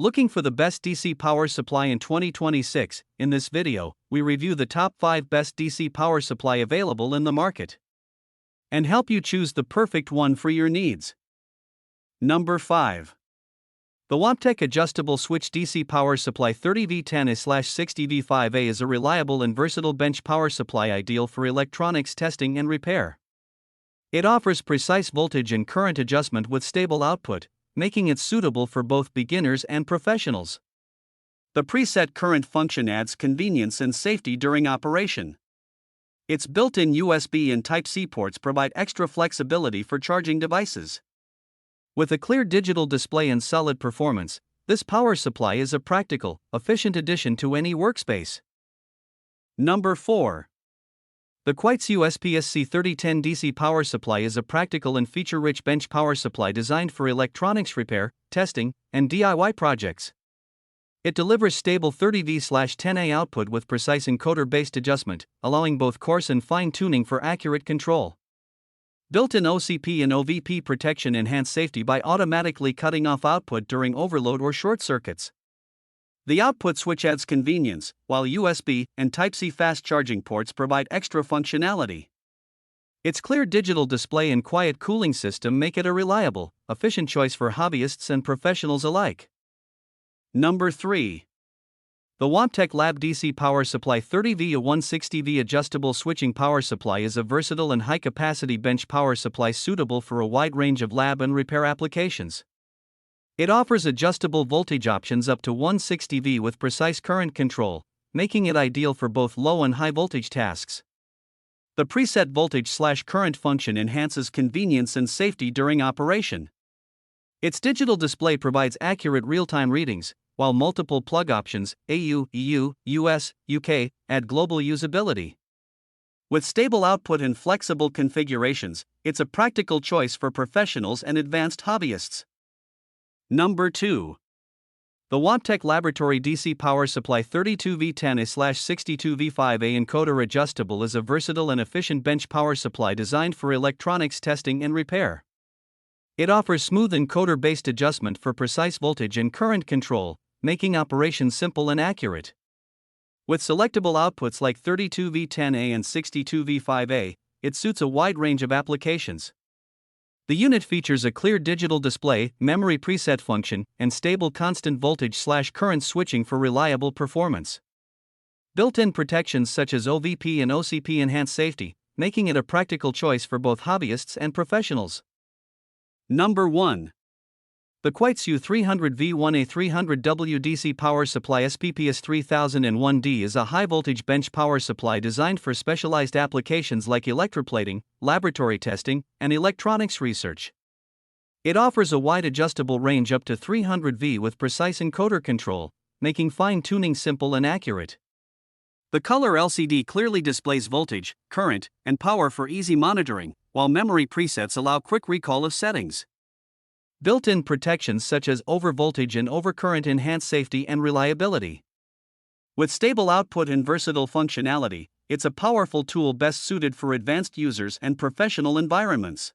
Looking for the best DC power supply in 2026? In this video, we review the top 5 best DC power supply available in the market and help you choose the perfect one for your needs. Number 5. The Wtech Adjustable Switch DC Power Supply 30V10/60V5A is a reliable and versatile bench power supply ideal for electronics testing and repair. It offers precise voltage and current adjustment with stable output, making it suitable for both beginners and professionals. The preset current function adds convenience and safety during operation. Its built-in USB and Type-C ports provide extra flexibility for charging devices. With a clear digital display and solid performance, this power supply is a practical, efficient addition to any workspace. Number 4. The Quitsu USPSC 3010 DC power supply is a practical and feature-rich bench power supply designed for electronics repair, testing, and DIY projects. It delivers stable 30V/10A output with precise encoder-based adjustment, allowing both coarse and fine tuning for accurate control. Built-in OCP and OVP protection enhance safety by automatically cutting off output during overload or short circuits. The output switch adds convenience, while USB and Type-C fast charging ports provide extra functionality. Its clear digital display and quiet cooling system make it a reliable, efficient choice for hobbyists and professionals alike. Number 3. The Wtech Lab DC Power Supply 30V160V Adjustable Switching Power Supply is a versatile and high-capacity bench power supply suitable for a wide range of lab and repair applications. It offers adjustable voltage options up to 160V with precise current control, making it ideal for both low and high voltage tasks. The preset voltage/current function enhances convenience and safety during operation. Its digital display provides accurate real-time readings, while multiple plug options, AU, EU, US, UK, add global usability. With stable output and flexible configurations, it's a practical choice for professionals and advanced hobbyists. Number 2. The Wtech Laboratory DC Power Supply 32V10/62V5A encoder adjustable is a versatile and efficient bench power supply designed for electronics testing and repair. It offers smooth encoder-based adjustment for precise voltage and current control, making operation simple and accurate. With selectable outputs like 32V10A and 62V5A, it suits a wide range of applications. The unit features a clear digital display, memory preset function, and stable constant voltage/current switching for reliable performance. Built-in protections such as OVP and OCP enhance safety, making it a practical choice for both hobbyists and professionals. Number 1. The Quitsu 300V1A 300W DC Power Supply SPPS 3001D is a high-voltage bench power supply designed for specialized applications like electroplating, laboratory testing, and electronics research. It offers a wide adjustable range up to 300V with precise encoder control, making fine-tuning simple and accurate. The color LCD clearly displays voltage, current, and power for easy monitoring, while memory presets allow quick recall of settings. Built-in protections such as overvoltage and overcurrent enhance safety and reliability. With stable output and versatile functionality, it's a powerful tool best suited for advanced users and professional environments.